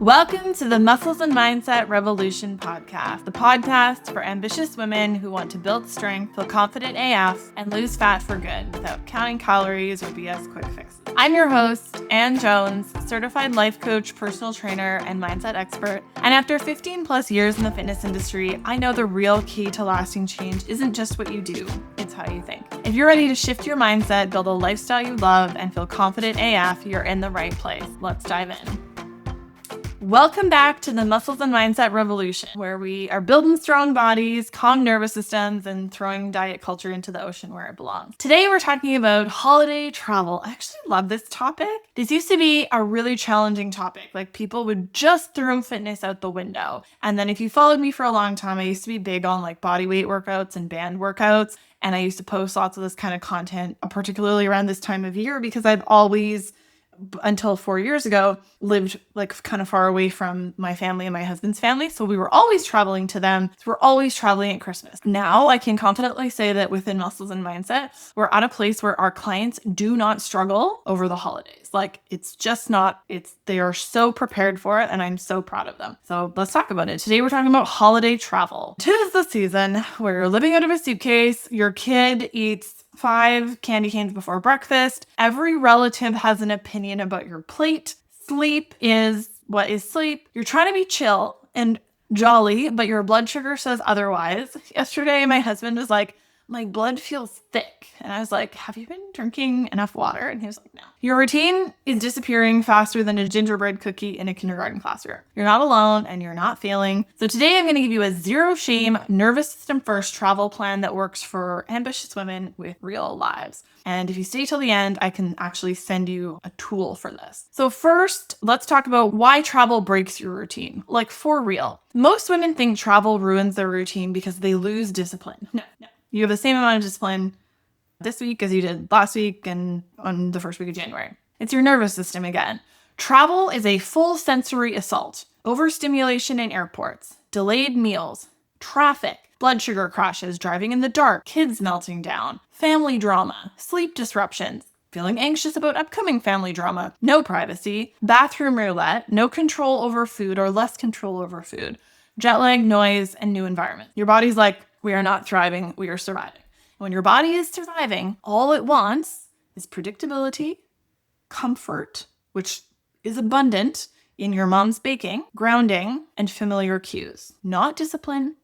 Welcome to the Muscles and Mindset Revolution podcast, the podcast for ambitious women who want to build strength, feel confident AF, and lose fat for good without counting calories or BS quick fixes. I'm your host, Ann Jones, certified life coach, personal trainer, and mindset expert. And after 15 plus years in the fitness industry, I know the real key to lasting change isn't just what you do, it's how you think. If you're ready to shift your mindset, build a lifestyle you love, and feel confident AF, you're in the right place. Let's dive in. Welcome back to the Muscles and Mindset Revolution, where we are building strong bodies, calm nervous systems, and throwing diet culture into the ocean where it belongs. Today, we're talking about holiday travel. I actually love this topic. This used to be a really challenging topic. Like, people would just throw fitness out the window. And then if you followed me for a long time, I used to be big on like body weight workouts and band workouts. And I used to post lots of this kind of content, particularly around this time of year, because I've always, until 4 years ago, lived like kind of far away from my family and my husband's family. So we were always traveling to them. So we're always traveling at Christmas. Now I can confidently say that within Muscles and Mindset, we're at a place where our clients do not struggle over the holidays. Like, it's just not, they are so prepared for it, and I'm so proud of them. So let's talk about it. Today we're talking about holiday travel. 'Tis the season where you're living out of a suitcase, your kid eats 5 candy canes before breakfast. Every relative has an opinion about your plate. Sleep is what is sleep. You're trying to be chill and jolly, but your blood sugar says otherwise. Yesterday, my husband was like, my blood feels thick. And I was like, have you been drinking enough water? And he was like, no. Your routine is disappearing faster than a gingerbread cookie in a kindergarten classroom. You're not alone and you're not failing. So today I'm going to give you a zero shame, nervous system first travel plan that works for ambitious women with real lives. And if you stay till the end, I can actually send you a tool for this. So first, let's talk about why travel breaks your routine. Like, for real. Most women think travel ruins their routine because they lose discipline. No. You have the same amount of discipline this week as you did last week and on the first week of January. It's your nervous system again. Travel is a full sensory assault. Overstimulation in airports, delayed meals, traffic, blood sugar crashes, driving in the dark, kids melting down, family drama, sleep disruptions, feeling anxious about upcoming family drama, no privacy, bathroom roulette, no control over food or less control over food, jet lag, noise, and new environment. Your body's like, we are not thriving, we are surviving. When your body is surviving, all it wants is predictability, comfort, which is abundant in your mom's baking, grounding, and familiar cues. Not discipline,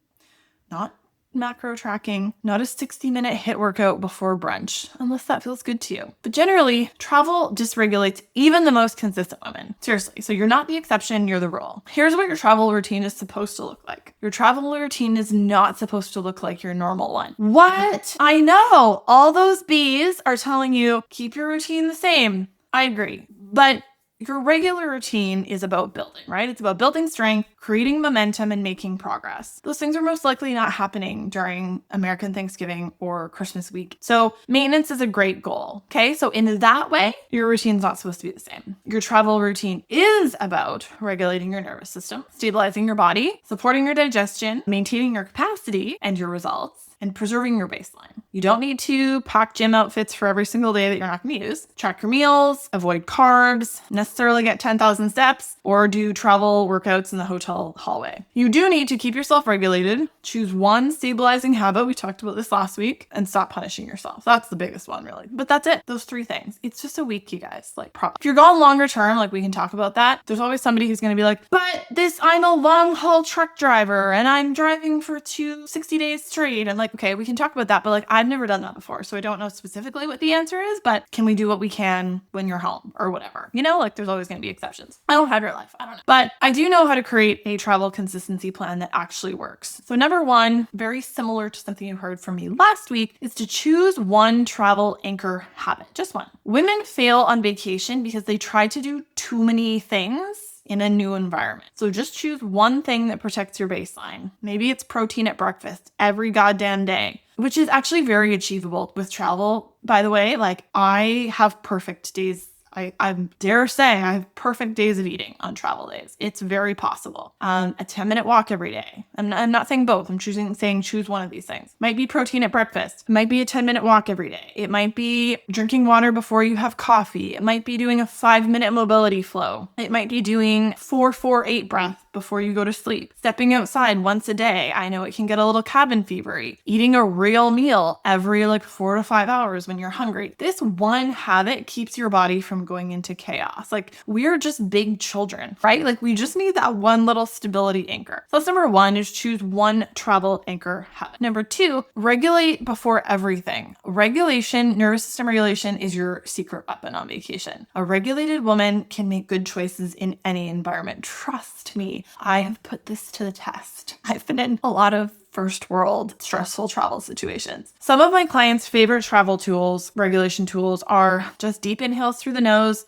not macro tracking, not a 60-minute HIIT workout before brunch, unless that feels good to you. But generally, travel dysregulates even the most consistent women. Seriously, so you're not the exception, you're the rule. Here's what your travel routine is supposed to look like. Your travel routine is not supposed to look like your normal one. What? I know, all those bees are telling you, keep your routine the same. I agree. But your regular routine is about building, right? It's about building strength, creating momentum, and making progress. Those things are most likely not happening during American Thanksgiving or Christmas week. So maintenance is a great goal, okay? So in that way, your routine's not supposed to be the same. Your travel routine is about regulating your nervous system, stabilizing your body, supporting your digestion, maintaining your capacity and your results, and preserving your baseline. You don't need to pack gym outfits for every single day that you're not going to use. Track your meals, avoid carbs, necessarily get 10,000 steps, or do travel workouts in the hotel hallway. You do need to keep yourself regulated, choose one stabilizing habit, we talked about this last week, and stop punishing yourself. That's the biggest one, really. But that's it. Those 3 things. It's just a week, you guys. If you're going longer term, like, we can talk about that. There's always somebody who's going to be like, but I'm a long haul truck driver and I'm driving for 60 days straight. And okay, we can talk about that, but I've never done that before, so I don't know specifically what the answer is, but can we do what we can when you're home or whatever? There's always going to be exceptions. I don't have your life. I don't know. But I do know how to create a travel consistency plan that actually works. So number 1, very similar to something you heard from me last week, is to choose one travel anchor habit. Just one. Women fail on vacation because they try to do too many things in a new environment. So just choose one thing that protects your baseline. Maybe it's protein at breakfast every goddamn day, which is actually very achievable with travel. By the way, I have perfect days I dare say I have perfect days of eating on travel days. It's very possible. A 10-minute walk every day. I'm not saying both. I'm saying choose one of these things. Might be protein at breakfast. It might be a 10-minute walk every day. It might be drinking water before you have coffee. It might be doing a 5-minute mobility flow. It might be doing 4-4-8 breath before you go to sleep. Stepping outside once a day. I know it can get a little cabin fevery. Eating a real meal every 4 to 5 hours when you're hungry. This one habit keeps your body from going into chaos. We're just big children, right? We just need that one little stability anchor. So that's number one, is choose one travel anchor habit. Number two, regulate before everything. Nervous system regulation is your secret weapon on vacation. A regulated woman can make good choices in any environment. Trust me, I have put this to the test. I've been in a lot of first world stressful travel situations. Some of my clients' favorite travel tools, regulation tools, are just deep inhales through the nose,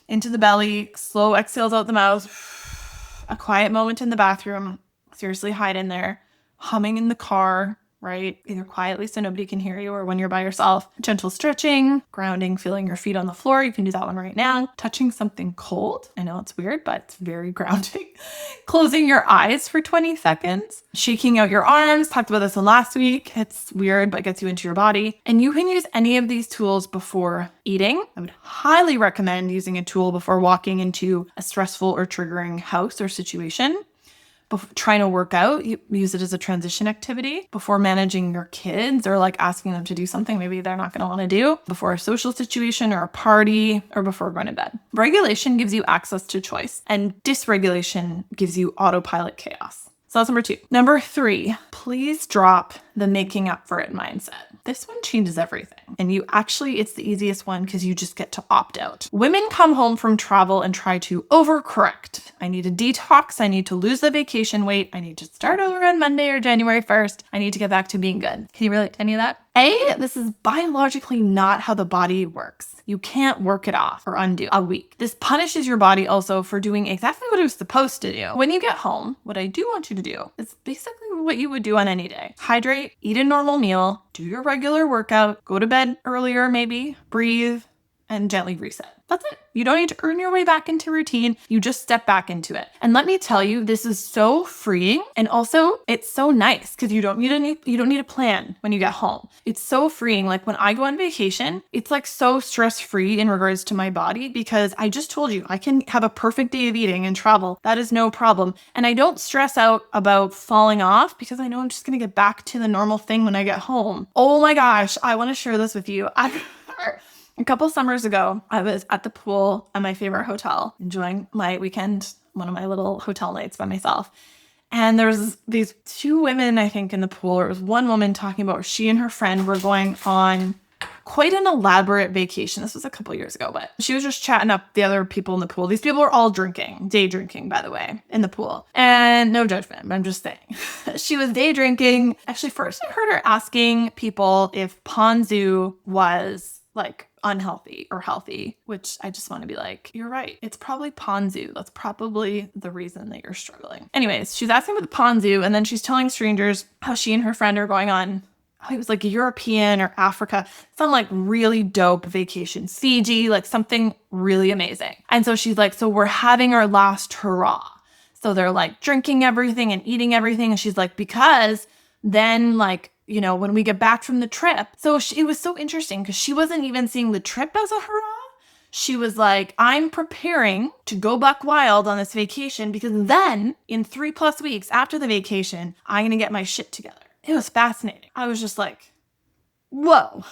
into the belly, slow exhales out the mouth, a quiet moment in the bathroom, seriously hide in there, humming in the car, right? Either quietly so nobody can hear you or when you're by yourself. Gentle stretching, grounding, feeling your feet on the floor. You can do that one right now. Touching something cold. I know it's weird, but it's very grounding. Closing your eyes for 20 seconds. Shaking out your arms. Talked about this one last week. It's weird, but gets you into your body. And you can use any of these tools before eating. I would highly recommend using a tool before walking into a stressful or triggering house or situation. Before trying to work out, you use it as a transition activity. Before managing your kids or asking them to do something maybe they're not going to want to do. Before a social situation or a party, or before going to bed. Regulation gives you access to choice, and dysregulation gives you autopilot chaos. So that's number two. Number three, please drop the making up for it mindset. This one changes everything. And it's the easiest one because you just get to opt out. Women come home from travel and try to overcorrect. I need a detox. I need to lose the vacation weight. I need to start over on Monday or January 1st. I need to get back to being good. Can you relate to any of that? This is biologically not how the body works. You can't work it off or undo a week. This punishes your body also for doing exactly what it was supposed to do. When you get home, what I do want you to do is basically what you would do on any day. Hydrate, eat a normal meal, do your regular workout, go to bed earlier maybe, breathe, and gently reset. That's it. You don't need to earn your way back into routine. You just step back into it. And let me tell you, this is so freeing. And also it's so nice because you don't need a plan when you get home. It's so freeing. When I go on vacation, it's so stress-free in regards to my body because I just told you I can have a perfect day of eating and travel. That is no problem. And I don't stress out about falling off because I know I'm just going to get back to the normal thing when I get home. Oh my gosh. I want to share this with you. A couple summers ago, I was at the pool at my favorite hotel, enjoying my weekend, one of my little hotel nights by myself. And there was these two women, I think, in the pool. There was one woman talking about she and her friend were going on quite an elaborate vacation. This was a couple years ago, but she was just chatting up the other people in the pool. These people were all day drinking, by the way, in the pool. And no judgment, but I'm just saying. She was day drinking. Actually, first I heard her asking people if ponzu was unhealthy or healthy, which I just want to be you're right. It's probably ponzu. That's probably the reason that you're struggling. Anyways, she's asking about the ponzu, and then she's telling strangers how she and her friend are going on, it was European or Africa, some really dope vacation, Fiji, something really amazing. And so she's so we're having our last hurrah. So they're drinking everything and eating everything. And she's because then when we get back from the trip. So it was so interesting because she wasn't even seeing the trip as a hurrah. She was I'm preparing to go buck wild on this vacation because then in 3+ weeks after the vacation, I'm going to get my shit together. It was fascinating. I was just whoa,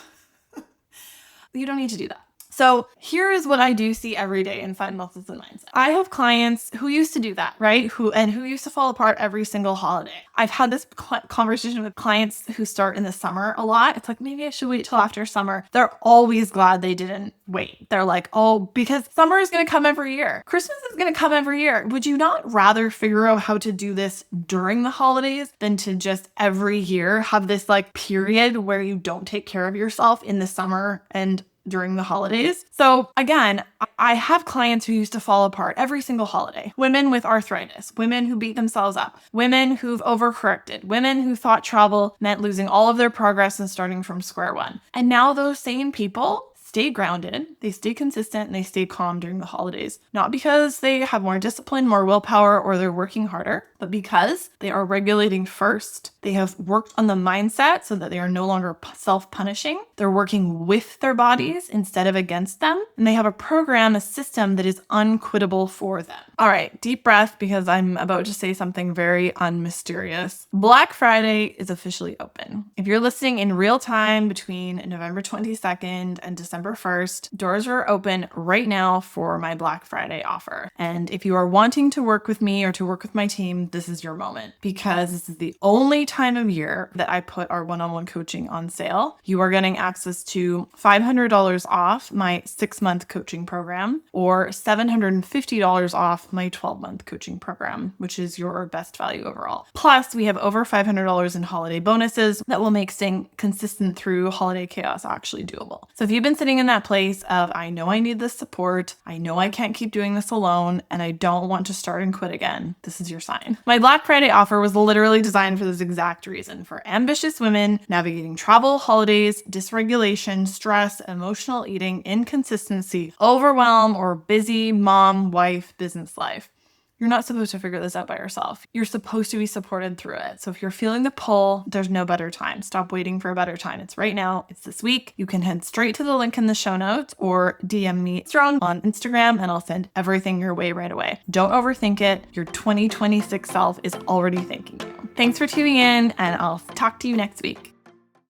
you don't need to do that. So here is what I do see every day inside Muscles and Mindset. I have clients who used to do that, right? Who used to fall apart every single holiday. I've had this conversation with clients who start in the summer a lot. It's maybe I should wait till after summer. They're always glad they didn't wait. They're oh, because summer is going to come every year. Christmas is going to come every year. Would you not rather figure out how to do this during the holidays than to just every year have this period where you don't take care of yourself in the summer and during the holidays? So again, I have clients who used to fall apart every single holiday. Women with arthritis, women who beat themselves up, women who've overcorrected, women who thought travel meant losing all of their progress and starting from square one. And now those same people stay grounded, they stay consistent, and they stay calm during the holidays. Not because they have more discipline, more willpower, or they're working harder, but because they are regulating first. They have worked on the mindset so that they are no longer self-punishing. They're working with their bodies instead of against them. And they have a program, a system that is unquittable for them. All right, deep breath because I'm about to say something very unmysterious. Black Friday is officially open. If you're listening in real time between November 22nd and December 1st, doors are open right now for my Black Friday offer. And if you are wanting to work with me or to work with my team, this is your moment because this is the only time of year that I put our one-on-one coaching on sale. You are getting access to $500 off my 6-month coaching program or $750 off my 12-month coaching program, which is your best value overall. Plus, we have over $500 in holiday bonuses that will make staying consistent through holiday chaos actually doable. So if you've been sitting in that place of, I know I need this support, I know I can't keep doing this alone, and I don't want to start and quit again, this is your sign. My Black Friday offer was literally designed for this exact reason, for ambitious women navigating travel, holidays, dysregulation, stress, emotional eating, inconsistency, overwhelm, or busy mom, wife, business life. You're not supposed to figure this out by yourself. You're supposed to be supported through it. So if you're feeling the pull, there's no better time. Stop waiting for a better time. It's right now. It's this week. You can head straight to the link in the show notes or DM me strong on Instagram and I'll send everything your way right away. Don't overthink it. Your 2026 self is already thanking you. Thanks for tuning in and I'll talk to you next week.